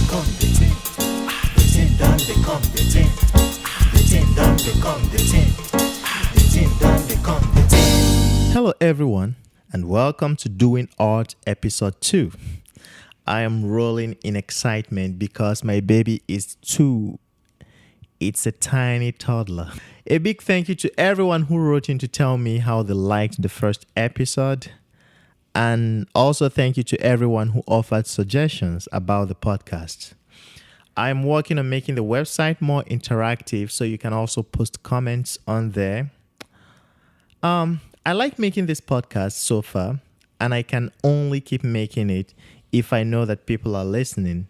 become the thing. The thing done become the thing. The thing done become the thing. The thing done become the thing. Hello everyone, and welcome to Doing Art episode 2. I am rolling in excitement because my baby is 2. It's a tiny toddler. A big thank you to everyone who wrote in to tell me how they liked the first episode. And also thank you to everyone who offered suggestions about the podcast. I'm working on making the website more interactive so you can also post comments on there. I like making this podcast so far, and I can only keep making it if I know that people are listening.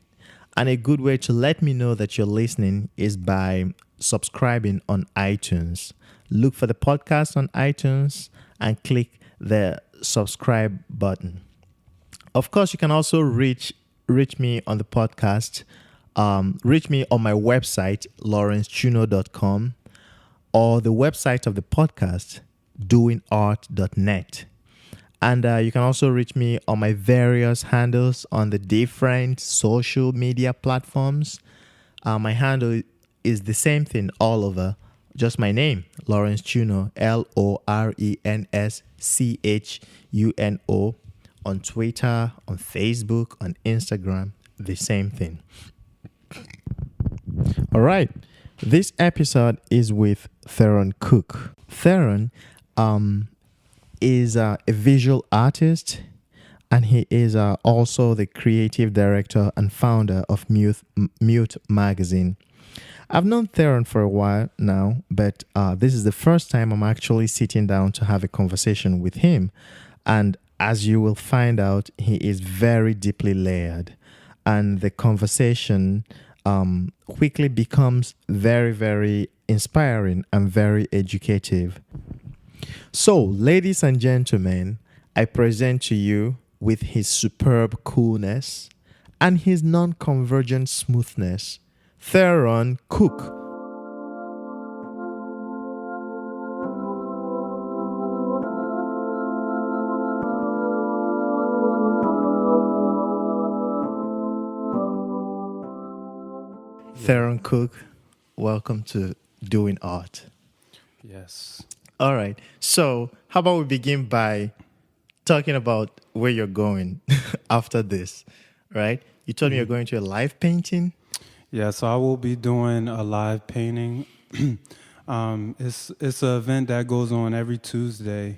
And a good way to let me know that you're listening is by subscribing on iTunes. Look for the podcast on iTunes and click the subscribe button. Of course, you can also reach me on the podcast. Reach me on my website, lawrencechuno.com, or the website of the podcast, doingart.net. And you can also reach me on my various handles on the different social media platforms. My handle is the same thing all over, just my name, Lawrence Chuno, LORENSCHUNO, on Twitter, on Facebook, on Instagram, the same thing. All right, this episode is with Theron Cook. Theron is a visual artist, and he is also the creative director and founder of Mute Magazine. I've known Theron for a while now, but this is the first time I'm actually sitting down to have a conversation with him. And as you will find out, he is very deeply layered. And the conversation quickly becomes very, very inspiring and very educative. So, ladies and gentlemen, I present to you with his superb coolness and his non-convergent smoothness, Theron Cook. Theron Cook, welcome to Doing Art. Yes. All right. So how about we begin by talking about where you're going after this, right? You told me you're going to a live painting. Yeah, so I will be doing a live painting. It's an event that goes on every Tuesday,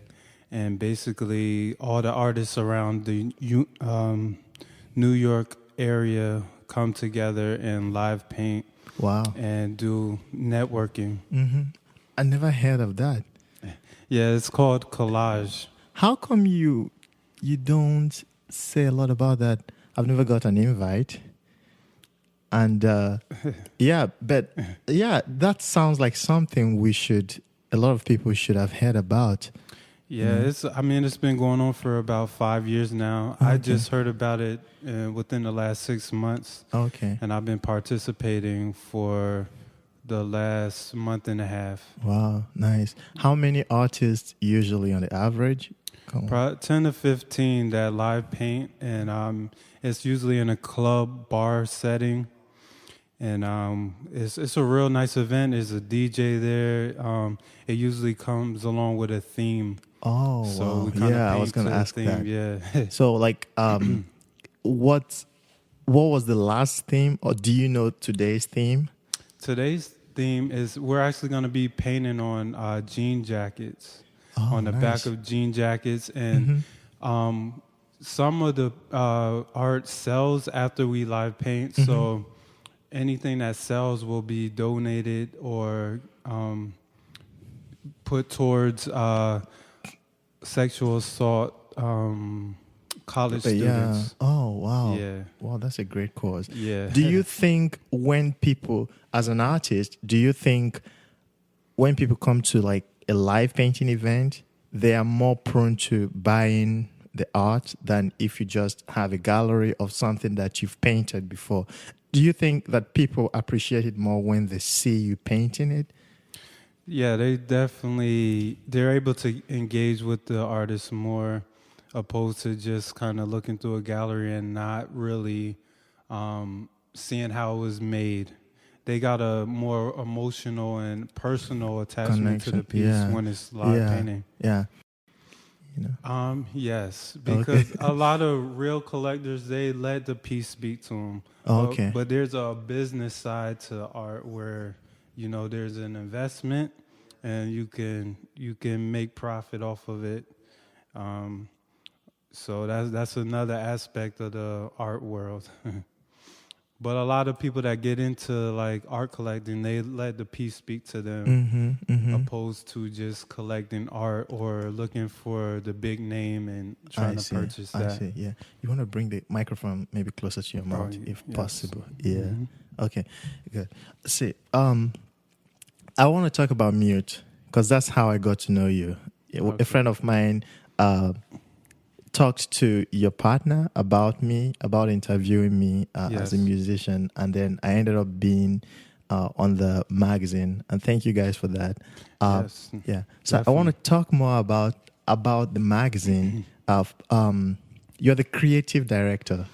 and basically all the artists around the New York area come together and live paint. Wow. And do networking. Mm-hmm. I never heard of that. Yeah, it's called collage. How come you don't say a lot about that? I've never got an invite. And that sounds like something a lot of people should have heard about. Yeah, it's been going on for about 5 years now. Okay. I just heard about it within the last 6 months. Okay. And I've been participating for the last month and a half. Wow, nice. How many artists usually on the average? 10 to 15 that live paint, and it's usually in a club bar setting. And it's a real nice event. There's a DJ there. It usually comes along with a theme. Oh, so wow. Yeah, I was going to ask theme, that. Yeah. So, what was the last theme, or do you know today's theme? Today's theme is we're actually going to be painting on jean jackets, on the back of jean jackets, and some of the art sells after we live paint. So anything that sells will be donated or put towards sexual assault college students. Yeah. Oh, wow. Yeah. Wow, that's a great cause. Yeah. Do you think when people, as an artist, when people come to like a live painting event, they are more prone to buying the art than if you just have a gallery of something that you've painted before? Do you think that people appreciate it more when they see you painting it? Yeah, they're able to engage with the artist more opposed to just kind of looking through a gallery and not really seeing how it was made. They got a more emotional and personal attachment to the piece when it's live painting. Yeah. Yes, because a lot of real collectors, they let the piece speak to them. Okay. But there's a business side to art where, there's an investment and you can make profit off of it. So that's another aspect of the art world. But a lot of people that get into like art collecting, they let the piece speak to them, opposed to just collecting art or looking for the big name and trying to purchase that. I see. Yeah, you want to bring the microphone maybe closer to your mouth if possible. Yeah. Okay. Good. See, I want to talk about mute because that's how I got to know you. Okay. A friend of mine talked to your partner about interviewing me as a musician, and then I ended up being on the magazine, and thank you guys for that. So definitely. I want to talk more about the magazine. You're the creative director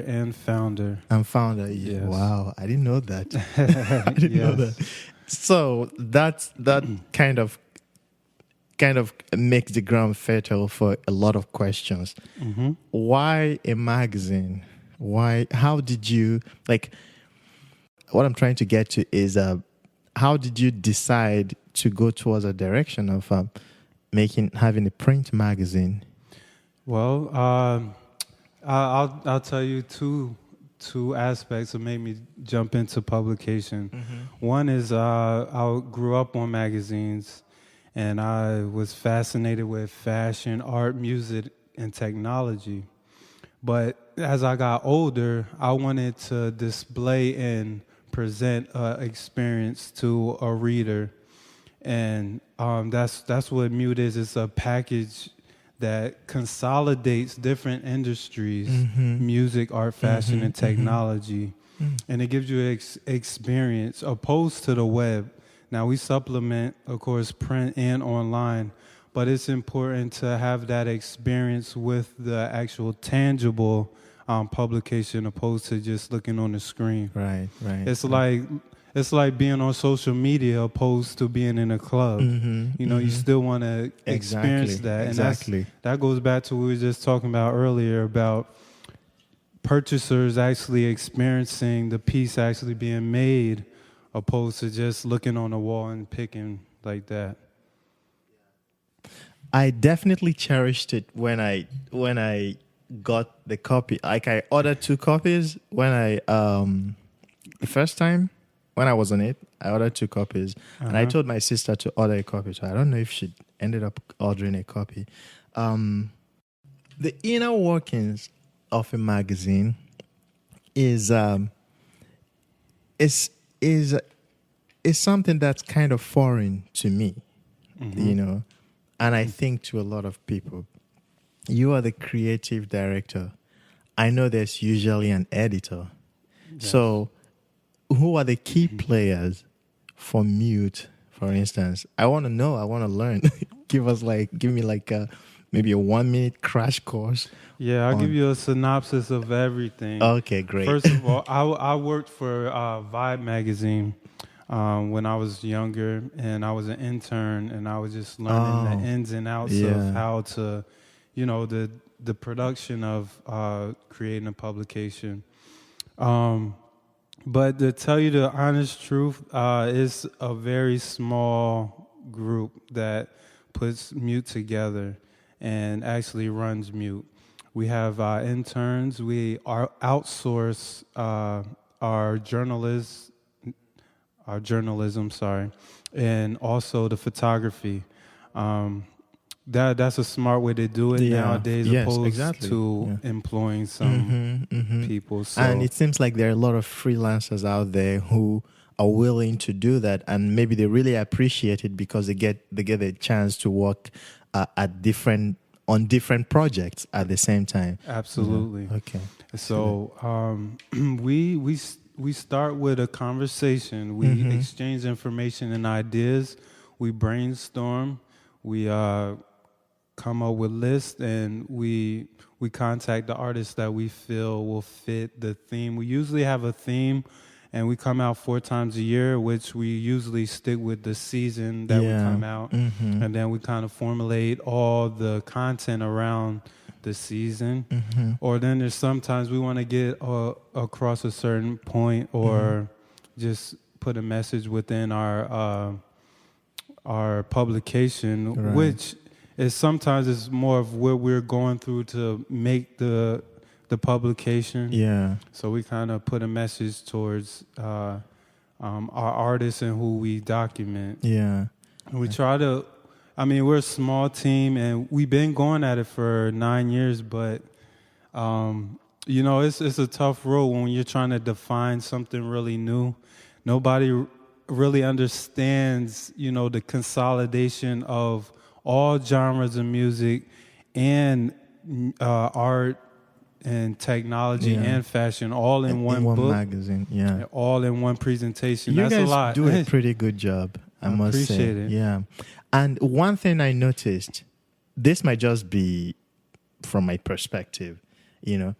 and founder. Yes. Wow, I didn't know that. I didn't know that. So that kind of makes the ground fertile for a lot of questions. Why a magazine? Why? How did you, what I'm trying to get to is how did you decide to go towards a direction of having a print magazine? Well, I'll tell you two aspects that made me jump into publication. One is I grew up on magazines. And I was fascinated with fashion, art, music, and technology. But as I got older, I wanted to display and present an experience to a reader. And that's what Mute is. It's a package that consolidates different industries, music, art, fashion, and technology. And it gives you an experience opposed to the web. Now, we supplement, of course, print and online, but it's important to have that experience with the actual tangible publication opposed to just looking on the screen. Right. It's like being on social media opposed to being in a club. You still want to experience that. And that goes back to what we were just talking about earlier about purchasers actually experiencing the piece actually being made, opposed to just looking on the wall and picking like that. I definitely cherished it when I got the copy. Like I ordered 2 copies when the first time when I was on it, I ordered 2 copies, and I told my sister to order a copy. So I don't know if she ended up ordering a copy. The inner workings of a magazine is something that's kind of foreign to me, and I think to a lot of people. You are the creative director. I know there's usually an editor. Yes. So who are the key players for Mute, for instance? I want to know. I want to learn. give me maybe a 1-minute crash course. Yeah, I'll give you a synopsis of everything. Okay, great. First of all, I worked for Vibe magazine when I was younger, and I was an intern, and I was just learning the ins and outs of how to, the production of creating a publication. But to tell you the honest truth, it's a very small group that puts Mute together and actually runs Mute. We have interns. We outsource our journalism, and also the photography. That's a smart way to do it nowadays, opposed to employing some people. So. And it seems like there are a lot of freelancers out there who are willing to do that, and maybe they really appreciate it because they get a chance to work on different projects at the same time. Absolutely. Yeah. Okay. So we start with a conversation. We exchange information and ideas. We brainstorm. We come up with lists, and we we contact the artists that we feel will fit the theme. We usually have a theme, and we come out 4 times a year, which we usually stick with the season that we come out. And then we kind of formulate all the content around the season. Or then there's sometimes we want to get across a certain point, or just put a message within our publication, Right. which is sometimes is more of what we're going through to make the publication. Yeah. So we kind of put a message towards our artists and who we document. Yeah. We try to, I mean, we're a small team, and we've been going at it for 9 years, but, you know, it's a tough road when you're trying to define something really new. Nobody really understands, you know, the consolidation of all genres of music and art and technology and fashion all in one book, magazine. Yeah, all in one presentation. You That's guys a lot. do a pretty good job, I must say. Appreciate it. Yeah, and one thing I noticed, this might just be from my perspective, you know,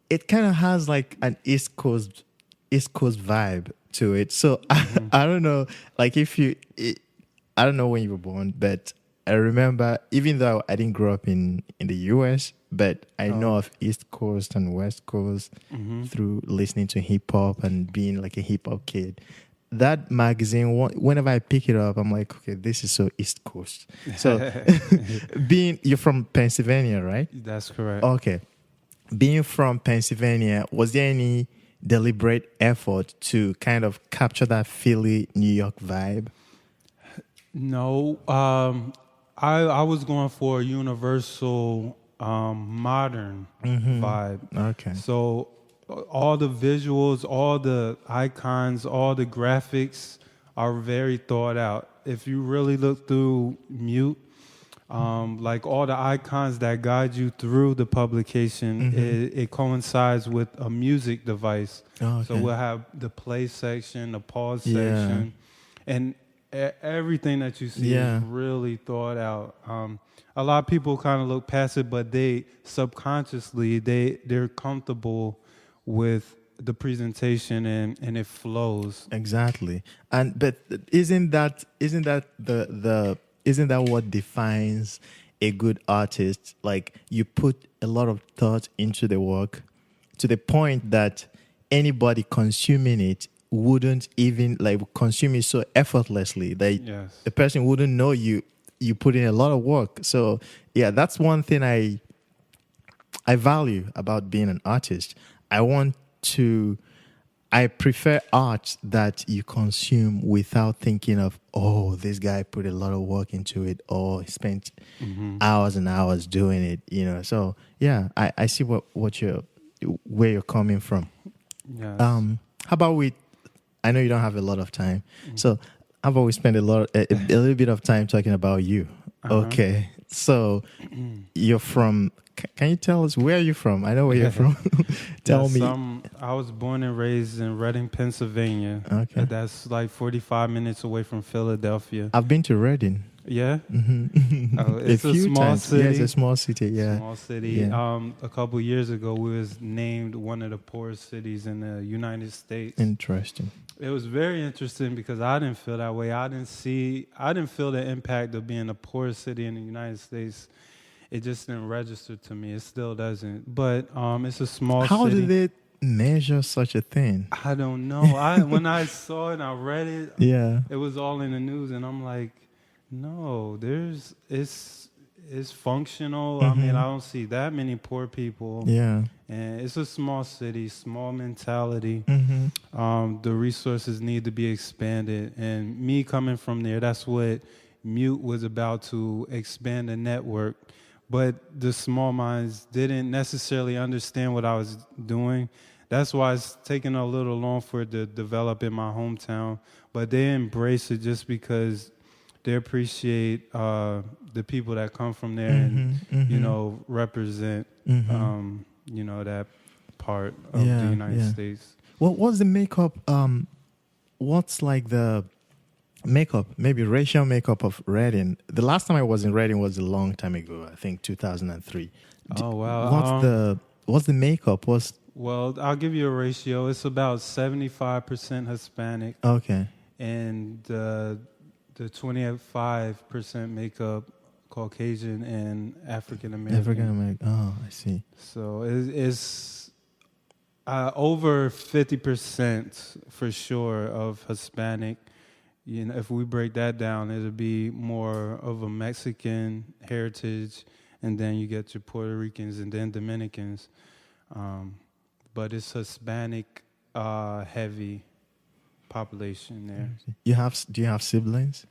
it kind of has like an East Coast vibe to it. So I don't know, like I don't know when you were born, but I remember, even though I didn't grow up in the US, but I know of East Coast and West Coast through listening to hip hop and being like a hip hop kid. That magazine, whenever I pick it up, I'm like, okay, this is so East Coast. So you're from Pennsylvania, right? That's correct. Okay. Being from Pennsylvania, was there any deliberate effort to kind of capture that Philly, New York vibe? No, I was going for a universal modern vibe. Okay. So all the visuals, all the icons, all the graphics are very thought out. If you really look through Mute, like all the icons that guide you through the publication, it coincides with a music device. Oh, okay. So we'll have the play section, the pause section, and everything that you see is really thought out. A lot of people kind of look past it, but they subconsciously they're comfortable with the presentation and it flows. Exactly. But isn't that what defines a good artist? Like, you put a lot of thought into the work to the point that anybody consuming it wouldn't even like consume it so effortlessly that the person wouldn't know you put in a lot of work. So yeah, that's one thing I value about being an artist. I prefer art that you consume without thinking of, oh, this guy put a lot of work into it, or he spent hours and hours doing it, you know. So yeah, I see where you're coming from. Yes. How about I know you don't have a lot of time, so I've always spent a little bit of time talking about you. Okay, so you're from. Can you tell us where you're from? I know where you're from. Tell me. I was born and raised in Reading, Pennsylvania. Okay, that's like 45 minutes away from Philadelphia. I've been to Reading. Yeah, it's a small city. Yeah, it's a small city. Yeah, small city. Yeah. A couple years ago, we was named one of the poorest cities in the United States. Interesting. It was very interesting because I didn't feel that way. I didn't feel the impact of being the poorest city in the United States. It just didn't register to me. It still doesn't. But it's a small city. How did they measure such a thing? I don't know. When I saw it and I read it, it was all in the news, and I'm like, no, it's functional. I mean, I don't see that many poor people. Yeah. And it's a small city, small mentality. The resources need to be expanded. And me coming from there, that's what Mute was about, to expand the network. But the small minds didn't necessarily understand what I was doing. That's why it's taken a little long for it to develop in my hometown. But they embrace it just because they appreciate the people that come from there and, you know, represent, you know, that part of the United States. What was the makeup? What's like the makeup, maybe racial makeup of Reading? The last time I was in Reading was a long time ago, I think 2003. Oh wow. What's the makeup? What's Well, I'll give you a ratio. It's about 75% Hispanic, okay? and the 25% make up Caucasian and African African American. American. Oh, I see. So it's over 50% for sure of Hispanic. You know, if we break that down, it'll be more of a Mexican heritage, and then you get your Puerto Ricans and then Dominicans. But it's Hispanic heavy population there. Do you have siblings?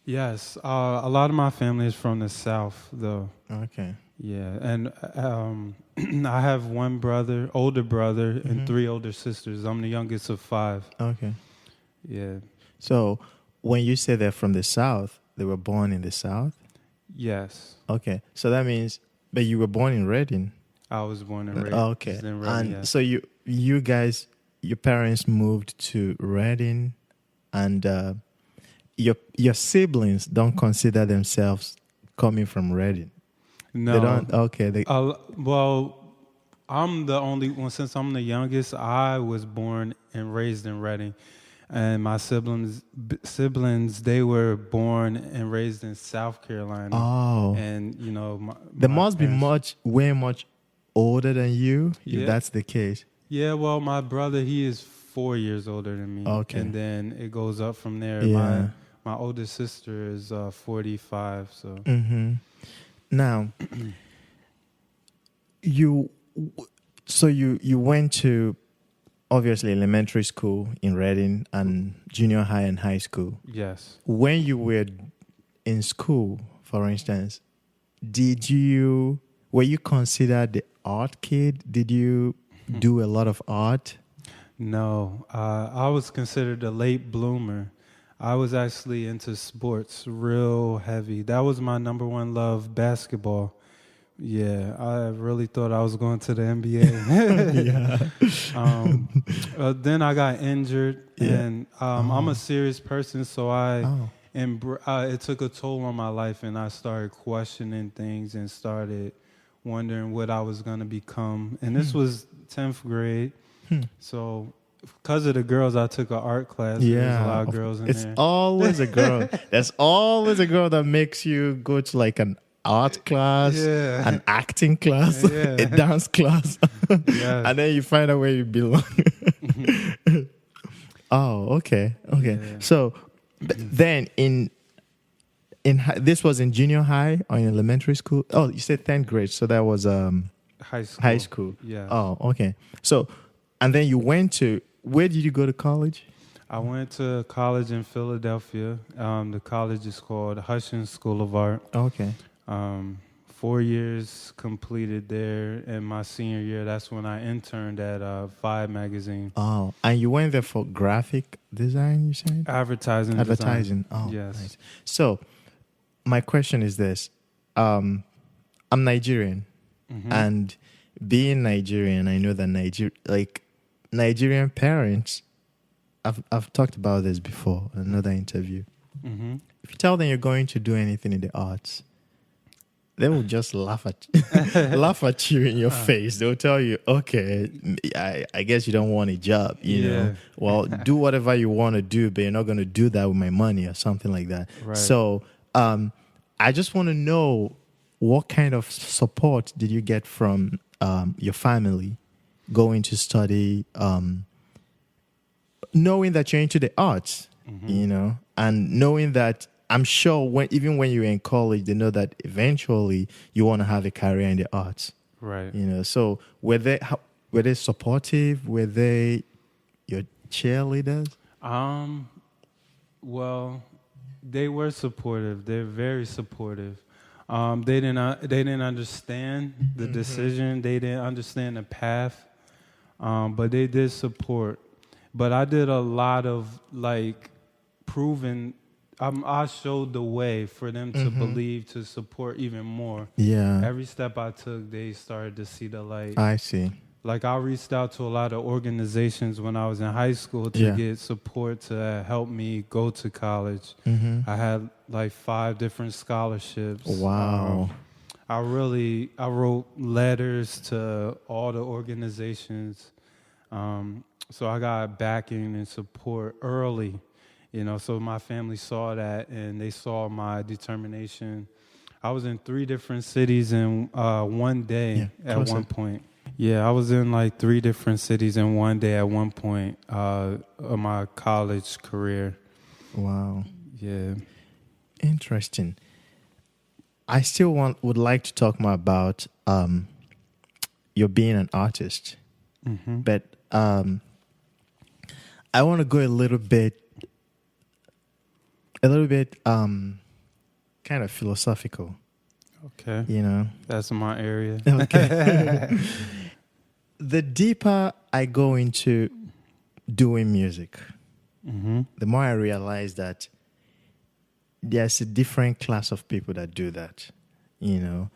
Yes, a lot of my family is from the South, though. Okay. Yeah, and I have one brother, older brother, and three older sisters. I'm the youngest of five. Okay. Yeah. So when you say they're from the South, they were born in the South? Yes. Okay. So that means, but you were born in Reading. I was born and raised Okay. in Reading. And Yes. so you guys, your parents moved to Reading, and your siblings don't consider themselves coming from Reading. No. They don't. Okay. Well, I'm the only one. Since I'm the youngest, I was born and raised in Reading. And my siblings, they were born and raised in South Carolina. Oh. And, you know, They my must be parents- way much older than you, if Yeah. that's the case. Yeah, well, my brother, he is 4 years older than me. Okay. And then it goes up from there. Yeah. My older sister is 45, so. Mm-hmm. Now, you went to obviously elementary school in Reading and junior high and high school. Yes. When you were in school, for instance, were you considered the art kid? Did you do a lot of art? No, I was considered a late bloomer. I was actually into sports real heavy. That was my number one love, basketball. Yeah, I really thought I was going to the NBA. Yeah. Then I got injured, Yeah. and I'm a serious person, so it took a toll on my life, and I started questioning things and started wondering what I was going to become. And this was 10th grade, so because of the girls, I took an art class. Yeah, There's a lot of girls in it's there. always a girl. There's always a girl that makes you go to like an art class, Yeah. an acting class, Yeah. a dance class, Yes. and then you find out where you belong. Oh, okay. Yeah. So then this was in junior high or in elementary school? Oh, you said 10th grade, so that was High school. high school. Yeah. Oh, okay. So, and then you went to, where did you go to college? I went to college in Philadelphia. The college is called Hutchins School of Art. Okay. 4 years completed there, and my senior year, that's when I interned at Vibe magazine. Oh, and you went there for graphic design, you said? Advertising. Advertising. design. Oh, Yes. nice. So, my question is this. I'm Nigerian, and being Nigerian, I know that Nigerian parents, I've talked about this before in another interview. Mm-hmm. If you tell them you're going to do anything in the arts, they will just laugh at you in your face. They'll tell you, okay, I guess you don't want a job, you know. Well, do whatever you want to do, but you're not going to do that with my money or something like that. Right. So I just want to know, what kind of support did you get from your family going to study, knowing that you're into the arts, you know, and knowing that I'm sure even when you're in college, they know that eventually you want to have a career in the arts. Right. You know, so were they supportive? Were they your cheerleaders? Well, they were supportive. They're very supportive. They didn't understand the decision. They didn't understand the path, but they did support. But I did a lot of proving. I showed the way for them to believe, to support even more. Yeah. Every step I took, they started to see the light. I see. I reached out to a lot of organizations when I was in high school to get support to help me go to college. I had 5 different scholarships. Wow. I wrote letters to all the organizations. So I got backing and support early, so my family saw that and they saw my determination. I was in 3 different cities in one day at one point. Yeah, I was in like 3 different cities in one day at one point of my college career. Wow. Yeah. Interesting. I still would like to talk more about your being an artist, but I want to go a little bit kind of philosophical. Okay. That's my area. Okay. The deeper I go into doing music, the more I realize that there's a different class of people that do that. The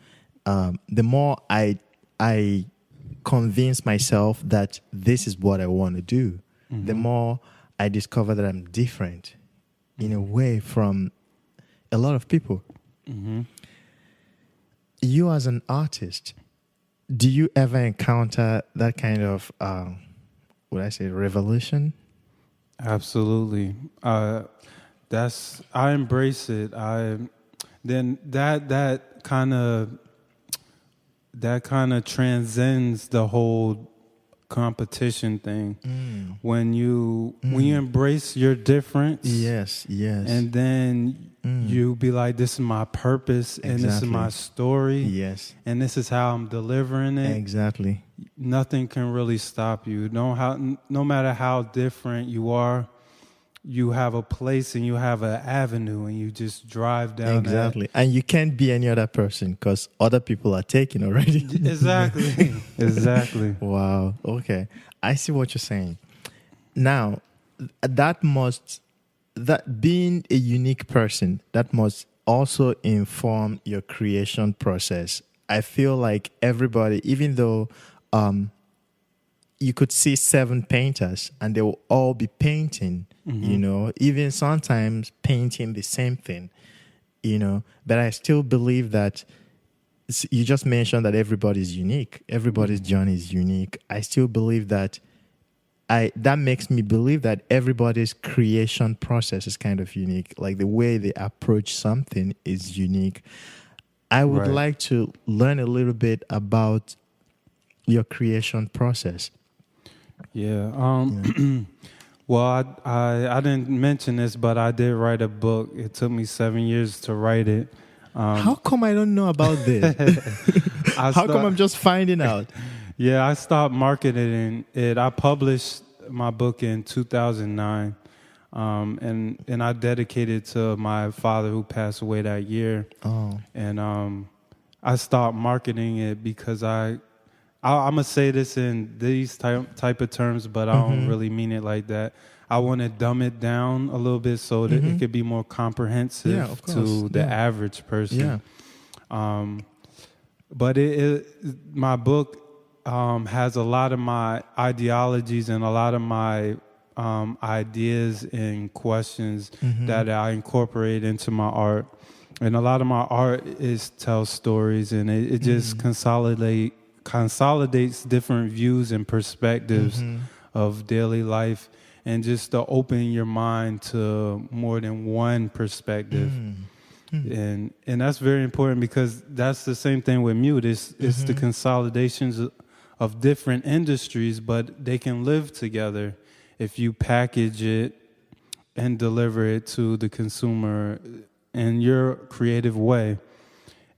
more I convince myself that this is what I want to do, the more I discover that I'm different in a way from a lot of people. You as an artist, do you ever encounter that kind of, would I say, revolution? Absolutely. I embrace it. Then that kind of transcends the whole competition thing. When you embrace your difference, yes, and then you be like, this is my purpose, and this is my story, yes, and this is how I'm delivering it. Exactly. Nothing can really stop you. No matter how different you are, you have a place and you have an avenue, and you just drive down. Exactly. And you can't be any other person because other people are taken already. Exactly. Exactly. Wow. Okay. I see what you're saying. Now, that being a unique person, that must also inform your creation process. I feel like everybody, even though you could see 7 painters and they will all be painting, even sometimes painting the same thing, but I still believe that you just mentioned that everybody's unique. Everybody's journey is unique. I still believe that that makes me believe that everybody's creation process is kind of unique. Like the way they approach something is unique. I would like to learn a little bit about your creation process. Yeah. Well, I didn't mention this, but I did write a book. It took me 7 years to write it. How come I don't know about this? How come I'm just finding out? Yeah, I stopped marketing it. I published my book in 2009, and I dedicated it to my father who passed away that year. Oh. And I stopped marketing it because I'm gonna say this in these type of terms, but I don't really mean it like that. I want to dumb it down a little bit so that it could be more comprehensive to the average person. Yeah. But my book has a lot of my ideologies and a lot of my ideas and questions that I incorporate into my art. And a lot of my art tells stories, and it just consolidates different views and perspectives of daily life, and just to open your mind to more than one perspective. And that's very important because that's the same thing with mute. It's the consolidations of different industries, but they can live together if you package it and deliver it to the consumer in your creative way.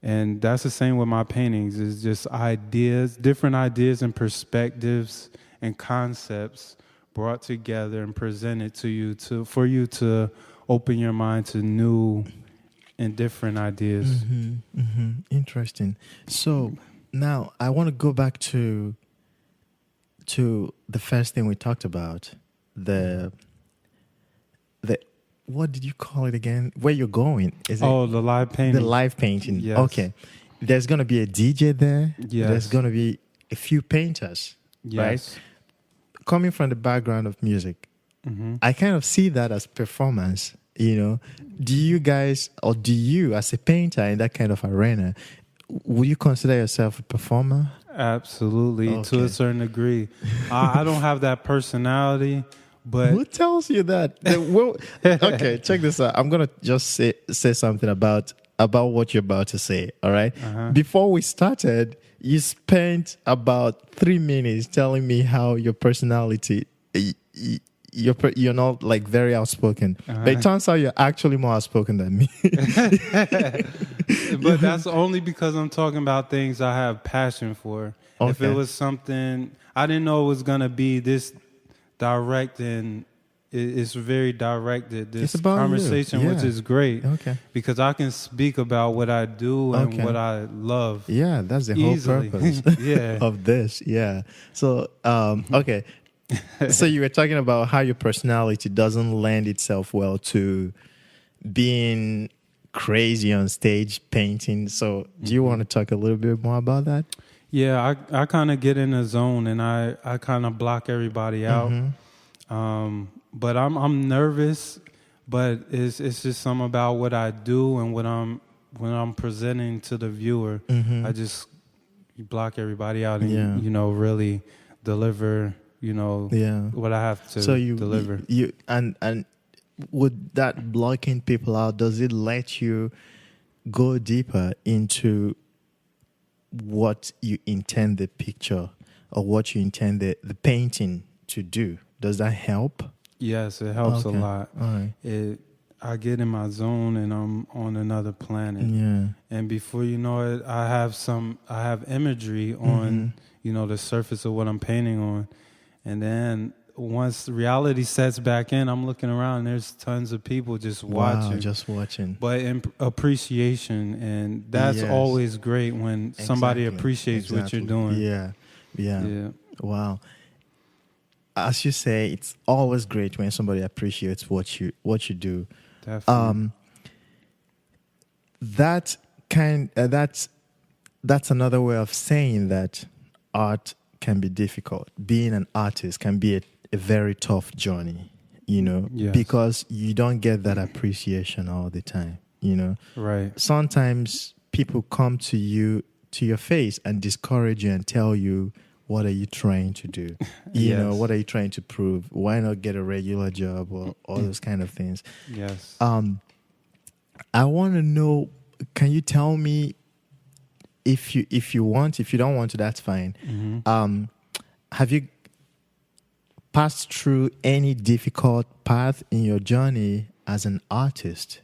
And that's the same with my paintings. It's just ideas, different ideas and perspectives and concepts brought together and presented to you for you to open your mind to new and different ideas. Interesting. So now I want to go back to the first thing we talked about, the what did you call it again? Where you're going? Is it the live painting? The live painting. Yes. Okay. There's going to be a DJ there. Yes. There's going to be a few painters. Yes. Right? Coming from the background of music, I kind of see that as performance. Do you guys, or do you as a painter in that kind of arena, would you consider yourself a performer? Absolutely, to Okay. a certain degree. I don't have that personality, but Who tells you that? Okay, check this out. I'm gonna just say something about what you're about to say. All right. Before we started, you spent about 3 minutes telling me how your personality, you're not like very outspoken, but it turns out you're actually more outspoken than me. but that's only because I'm talking about things I have passion for. If it Okay. was something I didn't know it was gonna be this direct, and it's very directed. This It's about you. conversation, which Yeah. is great, Okay. because I can speak about what I do and Okay. what I love. Yeah, that's the Easily. whole purpose Yeah. of this. Yeah. So, okay. So you were talking about how your personality doesn't lend itself well to being crazy on stage painting. So, do you want to talk a little bit more about that? Yeah, I kind of get in a zone, and I kind of block everybody out. But I'm nervous, but it's just something about what I do and when I'm presenting to the viewer. I just block everybody out and really deliver what I have to So you deliver. you and would that blocking people out, does it let you go deeper into what you intend the picture or what you intend the painting to do? Does that help? Yes, it helps a lot. All right. I get in my zone and I'm on another planet. Yeah. And before you know it, I have imagery on the surface of what I'm painting on. And then once reality sets back in, I'm looking around and there's tons of people just watching. Wow, just watching. But in appreciation, and that's Yes. always great when somebody Exactly. appreciates what you're doing. Yeah. Wow. As you say, it's always great when somebody appreciates what you do. Definitely. That's another way of saying that art can be difficult. Being an artist can be a very tough journey, Yes. because you don't get that appreciation all the time, Right. Sometimes people come to your face and discourage you and tell you, what are you trying to do? Yes. What are you trying to prove? Why not get a regular job or all those kind of things? Yes. I want to know, can you tell me, if you want, if you don't want to, that's fine. Have you passed through any difficult path in your journey as an artist,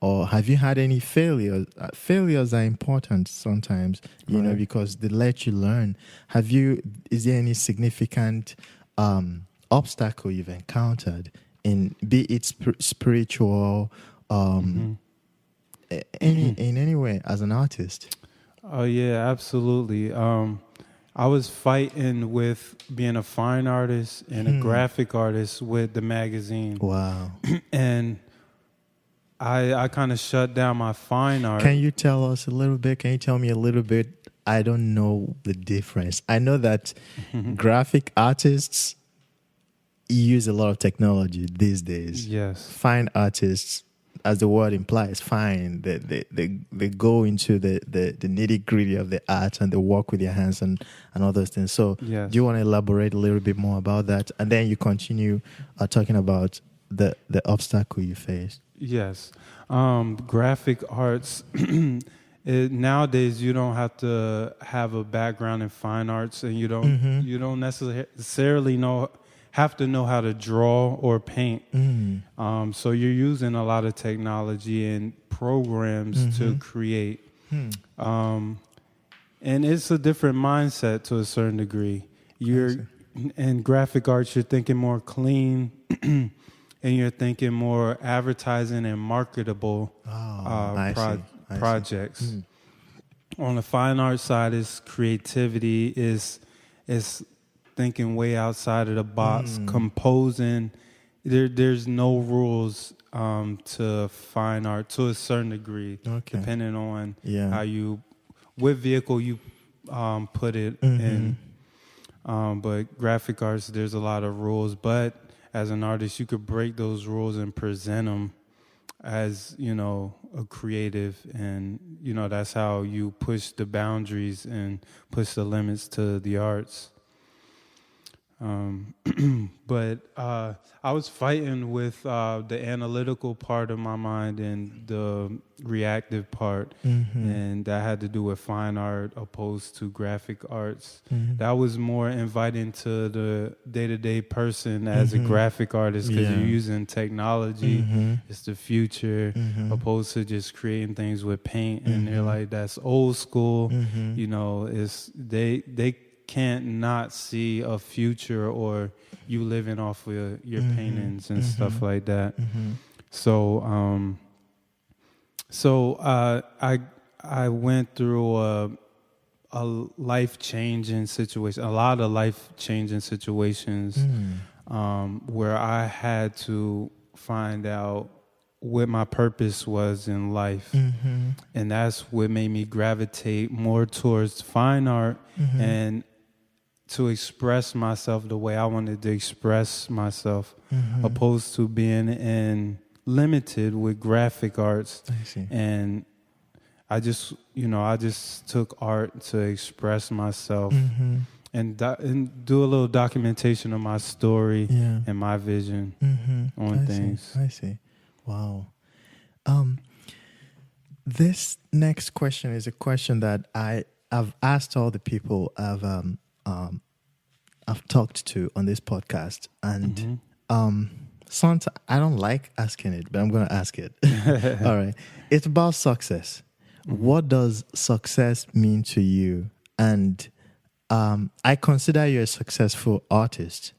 or have you had any failures? Failures are important sometimes, Right. because they let you learn. Is there any significant obstacle you've encountered be it spiritual, in any way as an artist? Oh yeah, absolutely. I was fighting with being a fine artist and a graphic artist with the magazine. Wow. And I kind of shut down my fine art. Can you tell us a little bit? Can you tell me a little bit? I don't know the difference. I know that graphic artists use a lot of technology these days. Yes. Fine artists, as the word implies, fine. They go into the nitty gritty of the art and they work with their hands and all those things. So, Yes. do you want to elaborate a little bit more about that? And then you continue talking about the obstacle you faced. Yes. Graphic arts. Nowadays, you don't have to have a background in fine arts, and you don't necessarily have to know how to draw or paint. So you're using a lot of technology and programs to create. And it's a different mindset to a certain degree. In graphic arts, you're thinking more clean. And you're thinking more advertising and marketable projects. On the fine art side, is creativity, is thinking way outside of the box, composing. There's no rules to fine art to a certain degree, depending on what vehicle you put it in. But graphic arts, there's a lot of rules, but as an artist, you could break those rules and present them as, a creative, and that's how you push the boundaries and push the limits to the arts. But I was fighting with the analytical part of my mind and the reactive part, and that had to do with fine art opposed to graphic arts. That was more inviting to the day-to-day person as a graphic artist, because you're using technology. It's the future, opposed to just creating things with paint. And they're like, that's old school. It's they can't not see a future, or you living off of your paintings and stuff like that. So I went through a life-changing situation, a lot of life-changing situations, where I had to find out what my purpose was in life. And that's what made me gravitate more towards fine art and to express myself the way I wanted to express myself, opposed to being limited with graphic arts. I see. And I just took art to express myself and do a little documentation of my story and my vision on things. I see. Wow. This next question is a question that I've asked all the people I've talked to on this podcast, and sometimes I don't like asking it, but I'm going to ask it. All right. It's about success. What does success mean to you? And I consider you a successful artist.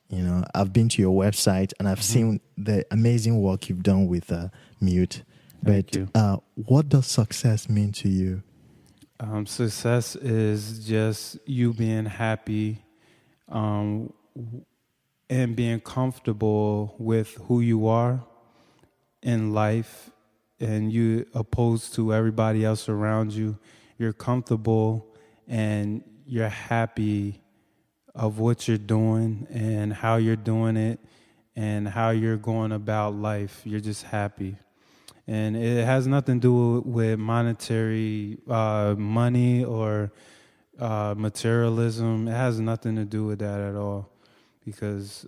I've been to your website and I've seen the amazing work you've done with Mute. Thank you. What does success mean to you? Success is just you being happy and being comfortable with who you are in life, and you opposed to everybody else around you. You're comfortable and you're happy of what you're doing and how you're doing it and how you're going about life. You're just happy. And it has nothing to do with monetary money or materialism. It has nothing to do with that at all. Because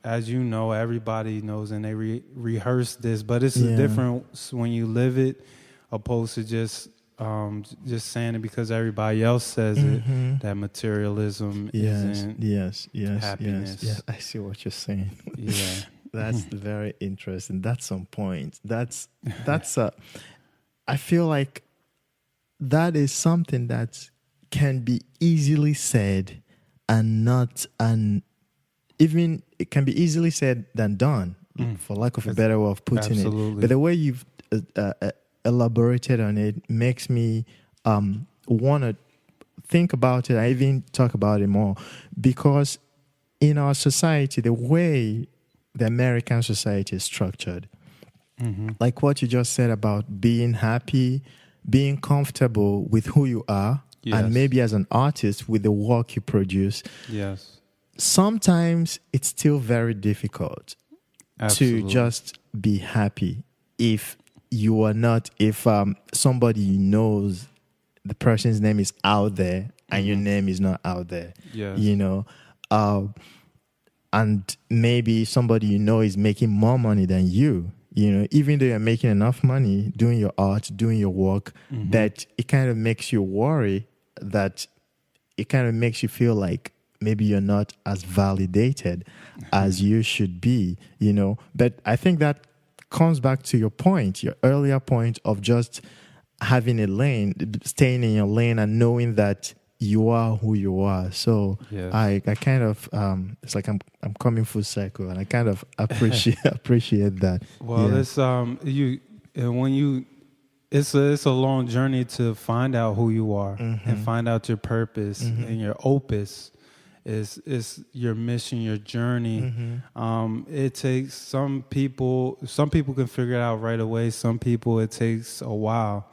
as you know, everybody knows, and they rehearse this, but it's a difference when you live it, opposed to just saying it because everybody else says it, that materialism isn't happiness. Yes, I see what you're saying. Yeah. That's very interesting. That's on point. I feel like that is something that can be easily said even it can be easily said than done, for lack of a better way of putting it. But the way you've elaborated on it makes me want to think about it. I even talk about it more, because in our society, the way the American society is structured, like what you just said about being happy, being comfortable with who you are, and maybe as an artist with the work you produce. Yes. Sometimes it's still very difficult to just be happy if you are not, if somebody knows the person's name is out there and your name is not out there. Yes. And maybe somebody is making more money than you, even though you're making enough money doing your art, doing your work, that it kind of makes you worry, that it kind of makes you feel like maybe you're not as validated as you should be, But I think that comes back to your earlier point of just having a lane, staying in your lane and knowing that you are who you are. So I kind of, it's like I'm coming full circle, and I kind of appreciate that. Well, it's it's a long journey to find out who you are and find out your purpose and your opus. Is your mission, your journey. It takes some people can figure it out right away. Some people it takes a while.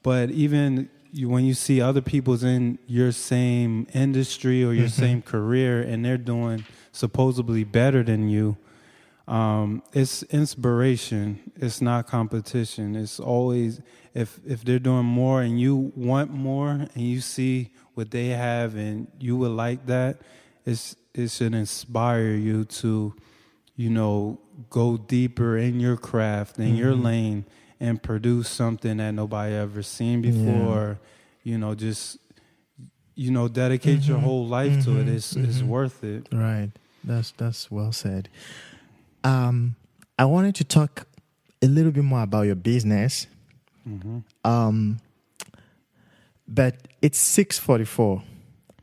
But even when you see other people's in your same industry or your same career, and they're doing supposedly better than you, It's inspiration. It's not competition. It's always if they're doing more and you want more and you see what they have and you would like that, it should inspire you to, go deeper in your craft, in your lane, and produce something that nobody ever seen before. Just dedicate your whole life to it. It's worth it. Right. That's well said. I wanted to talk a little bit more about your business. But it's 6:44,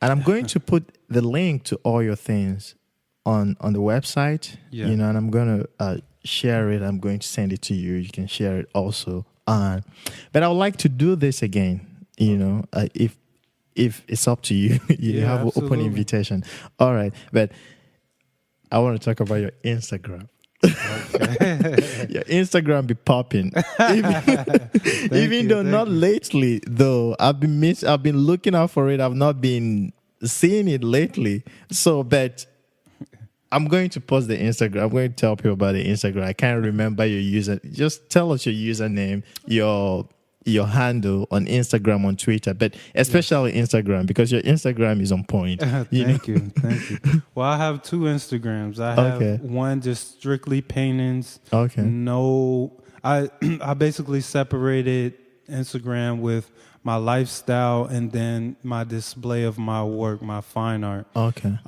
and I'm going to put the link to all your things on the website. Yeah. And I'm going to share it. I'm going to send it to you. You can share it also. But I would like to do this again. If it's up to you, you have an open invitation. All right, but I want to talk about your Instagram. Okay. Your Instagram be popping. Even though not lately, though I've been looking out for it. I've not been seeing it lately. So, but I'm going to post the Instagram. I'm going to tell people about the Instagram. I can't remember your user. Just tell us your username, your handle on Instagram, on Twitter, but especially Instagram, because your Instagram is on point. Thank you. Well, I have 2 Instagrams. I have one just strictly paintings. Okay. I basically separated Instagram with my lifestyle and then my display of my work, my fine art. Okay.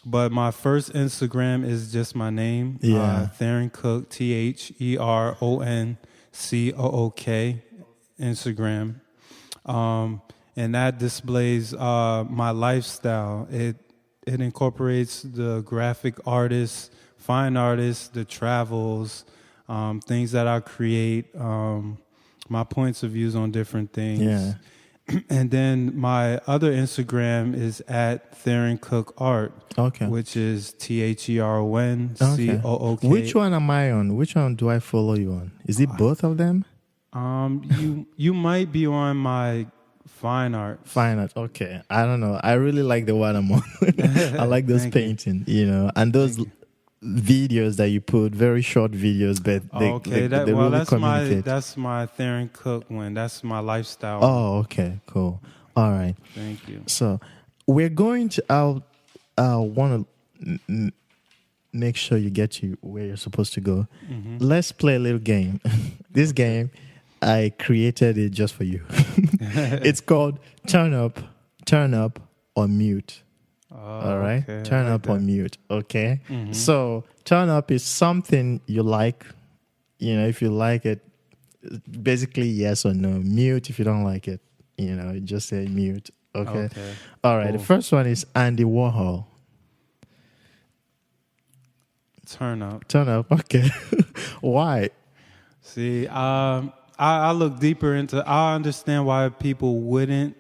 But my first Instagram is just my name. Theron Cook, TheronCook. Instagram, and that displays my lifestyle. It incorporates the graphic artists, fine artists, the travels, things that I create, my points of views on different things. Yeah. And then my other Instagram is at Theron Cook Art, which is TheronCook. Which one am I on? Which one do I follow you on? Is it both of them? You might be on my fine art. Fine art, okay. I don't know. I really like the one I'm on. I like those painting, and those videos that you put, very short videos, but they really communicate. That's my Theron Cook one. That's my lifestyle. Oh, okay, cool. All right. Thank you. So we're going to. I want to make sure you get to where you're supposed to go. Let's play a little game. This game, I created it just for you. It's called Turn Up, or Mute. All right? Okay. Turn up or mute, okay? So turn up is something you like. If you like it, basically yes or no. Mute if you don't like it. You just say mute, okay? All right, cool. The first one is Andy Warhol. Turn up, okay. Why? See, I look deeper into. I understand why people wouldn't.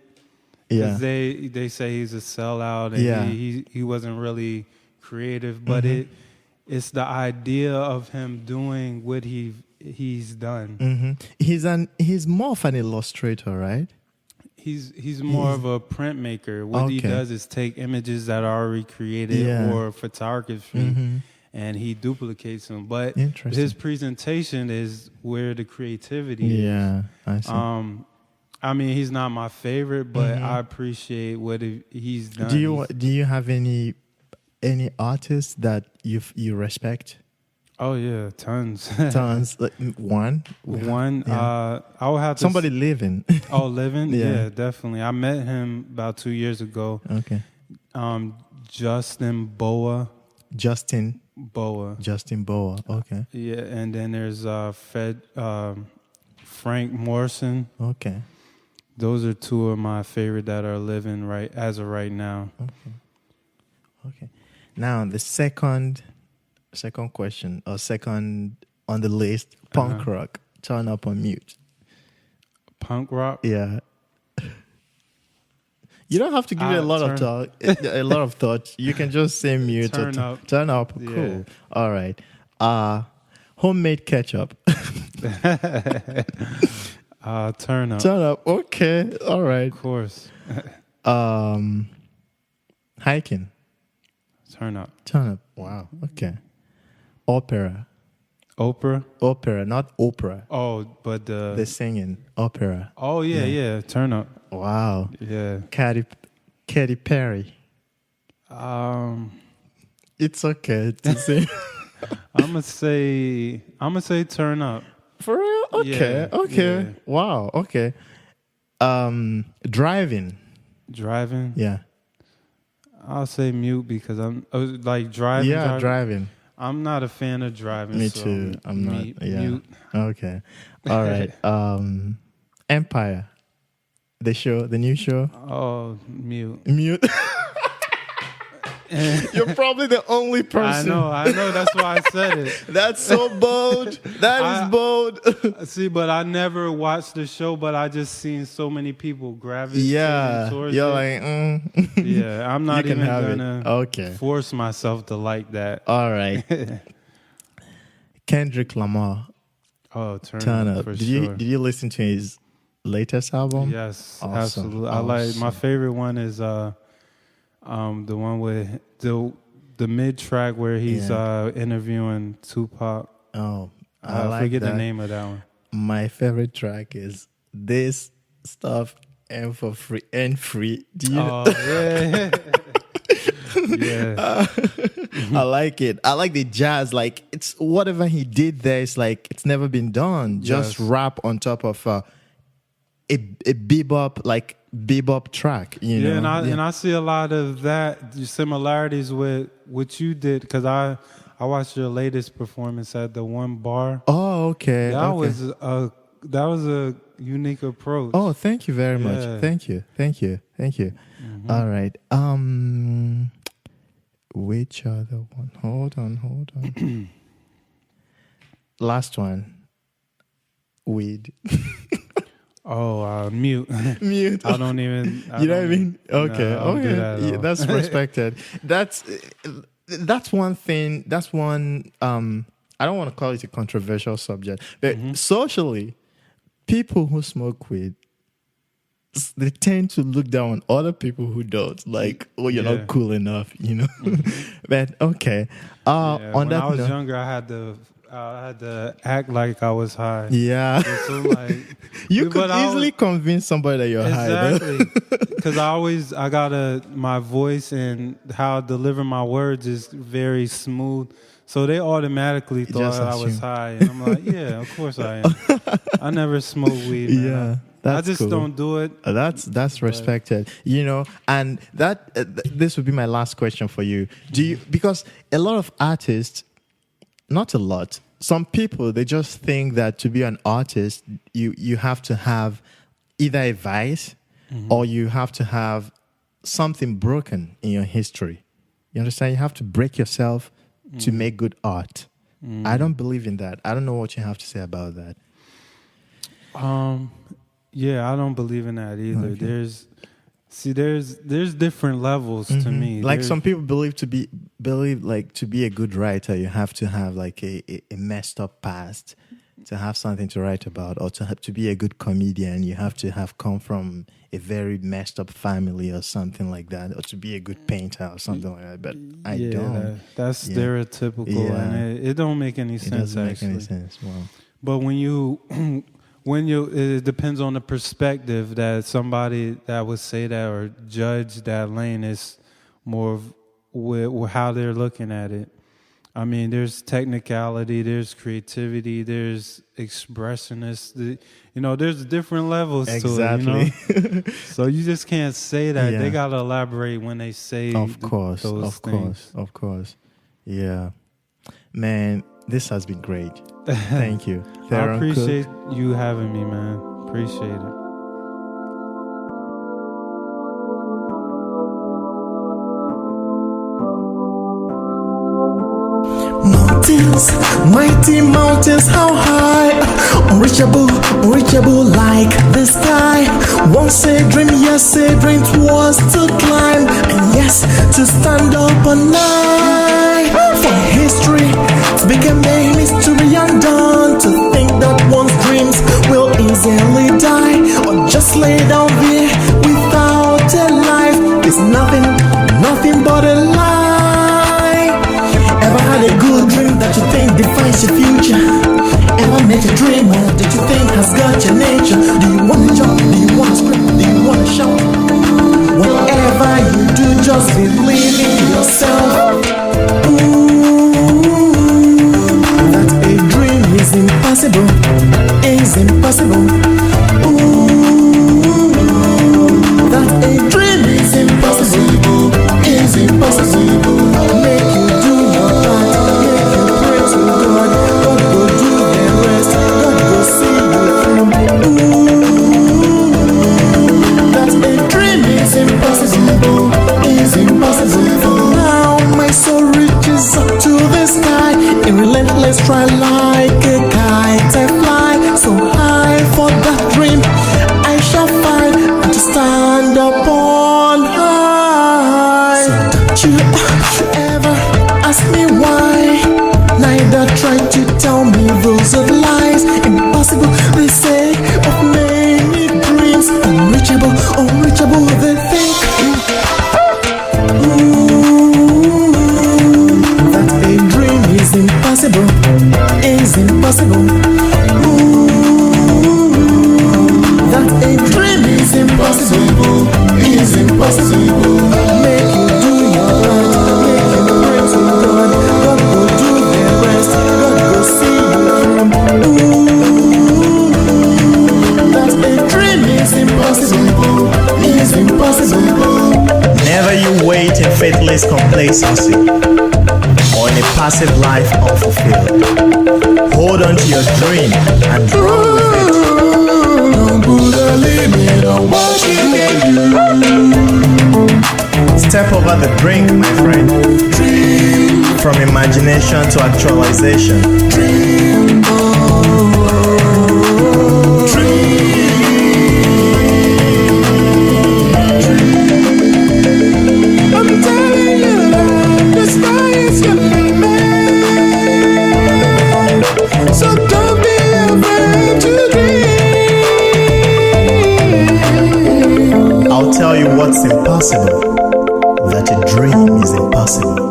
Because they say he's a sellout and he wasn't really creative, but it's the idea of him doing what he's done. He's more of an illustrator, right? He's more of a printmaker. What he does is take images that are already created or photography. And he duplicates them, but his presentation is where the creativity is. Yeah, I see. I mean, he's not my favorite, but I appreciate what he's done. Do you have any artists that you respect? Oh yeah, tons. Like one. Yeah. I would have to somebody living. Oh, living. Yeah, definitely. I met him about 2 years ago. Okay. Justin Boa. Okay. Yeah, and then there's Frank Morrison. Okay. Those are 2 of my favorite that are living as of right now. Okay. Now the second question, or second on the list, punk rock. Turn up or mute. Punk rock? Yeah. You don't have to give it a lot of thought. A lot of thought. You can just say mute. Turn up. Turn up. Yeah. Cool. All right. Homemade ketchup. Turn up. Turn up. Okay. All right. Of course. Hiking. Turn up. Turn up. Wow. Okay. Opera. Oprah. Not opera. Oh, but The singing opera. Oh yeah. Turn Up. Wow. Yeah. Katy Perry. It's okay to sing. I'm gonna say Turn Up. For real? Okay. Yeah, Okay. yeah. Wow. Okay. Driving. Yeah. I'll say Mute because I'm like driving. Yeah, driving. I'm not a fan of driving. Me so too. I'm not. Yeah. Mute. Okay. All right. Empire. The new show. Oh, Mute. You're probably the only person. I know. That's why I said it. That's so bold. That is bold. See, but I never watched the show, but I just seen so many people gravitating towards you're it. like, Yeah, I'm not even gonna force myself to like that. All right. Kendrick Lamar. Oh, Turn Up for sure. Did you listen to his latest album? Yes, Awesome. absolutely. I like my favorite one is the one with the mid track where he's interviewing Tupac. Oh, I forget the name of that one. My favorite track is This Stuff and for free and free. Do you know? Yeah. Yeah. I like it. I like the jazz. Like it's whatever he did there. It's like it's never been done. Just rap on top of a bebop track. You know. And I see a lot of that similarities with what you did because I watched your latest performance at the One Bar. Oh, okay. That was a unique approach. Oh, thank you very much. Thank you. Mm-hmm. All right. Which other one? Hold on. Last one. Weed. Oh, Mute. Mute. I don't even. You know what I mean? Okay. No, okay. Yeah, that's respected. That's one thing. That's one. I don't want to call it a controversial subject, but socially, people who smoke weed, they tend to look down on other people who don't. Like, oh, you're not cool enough, you know. But okay. When I was younger, I had to act like I was high. Yeah. So like, you could easily convince somebody that you're high. Exactly. Because my voice and how I deliver my words is very smooth. So they automatically thought I was high. And I'm like, yeah, of course I am. I never smoke weed, man. Yeah. I just don't do it. That's respected, you know. And this would be my last question for you. Because a lot of artists, not a lot, some people, they just think that to be an artist, you have to have either a vice or you have to have something broken in your history. You understand? You have to break yourself to make good art. I don't believe in that. I don't know what you have to say about that. Yeah, I don't believe in that either. Okay. There's different levels to me. Like some people believe to be a good writer, you have to have like a messed up past to have something to write about, or to be a good comedian, you have to have come from a very messed up family or something like that, or to be a good painter or something like that. But I don't. That's stereotypical, and it don't make any sense. It doesn't make any sense. Wow. But it depends on the perspective that somebody that would say that or judge that lane is more of with how they're looking at it. I mean, there's technicality, there's creativity, there's expressiveness. There's different levels to it. You know? So you just can't say that. Yeah. They got to elaborate when they say those things. Of course. Yeah. Man, this has been great. Thank you. I appreciate you having me, man. Appreciate it. Mountains, mighty mountains, how high, unreachable like the sky. Once a dream, yes, a dream was to climb, and yes, to stand up all night. For history to become a mystery undone, to think that one's dreams will easily die, or just lay down there without a life is nothing but a lie. Ever had a good dream that you think visualize your future? Ever met a dreamer that you think has got your nature? Do you wanna jump? Do you wanna scream? Do you wanna shout? Whatever you do, just believe in yourself. Ooh, that a dream is impossible, is impossible. Ooh, that a dream is impossible, is impossible. Make you do your part, make you pray to God. God go do the rest, God go see you through. Ooh, that a dream is impossible, is impossible. Now my soul reaches up to the sky in relentless try like a kite. I fly so high for that dream I shall find and to stand upon high. So don't you ever ask me why, neither try to tell me those are lies. Impossible, they say, of many dreams. Unreachable, unreachable, they think. Ooh, that a dream is impossible, is impossible. Ooh, that a dream is impossible, is impossible. Make you do your part, make you pray to God. God go do the rest, God go see you through. Ooh, that a dream is impossible, is impossible. Never you wait in faithless complacency or in a passive life unfulfilled. Hold on to your dream and run with it. Don't put a limit on what you can do. Step over the brink, my friend. Dream, From imagination to actualization. dream, oh, dream. I'm telling you that the sky is your limit. So don't be afraid to dream. I'll tell you what's impossible. That a dream is impossible.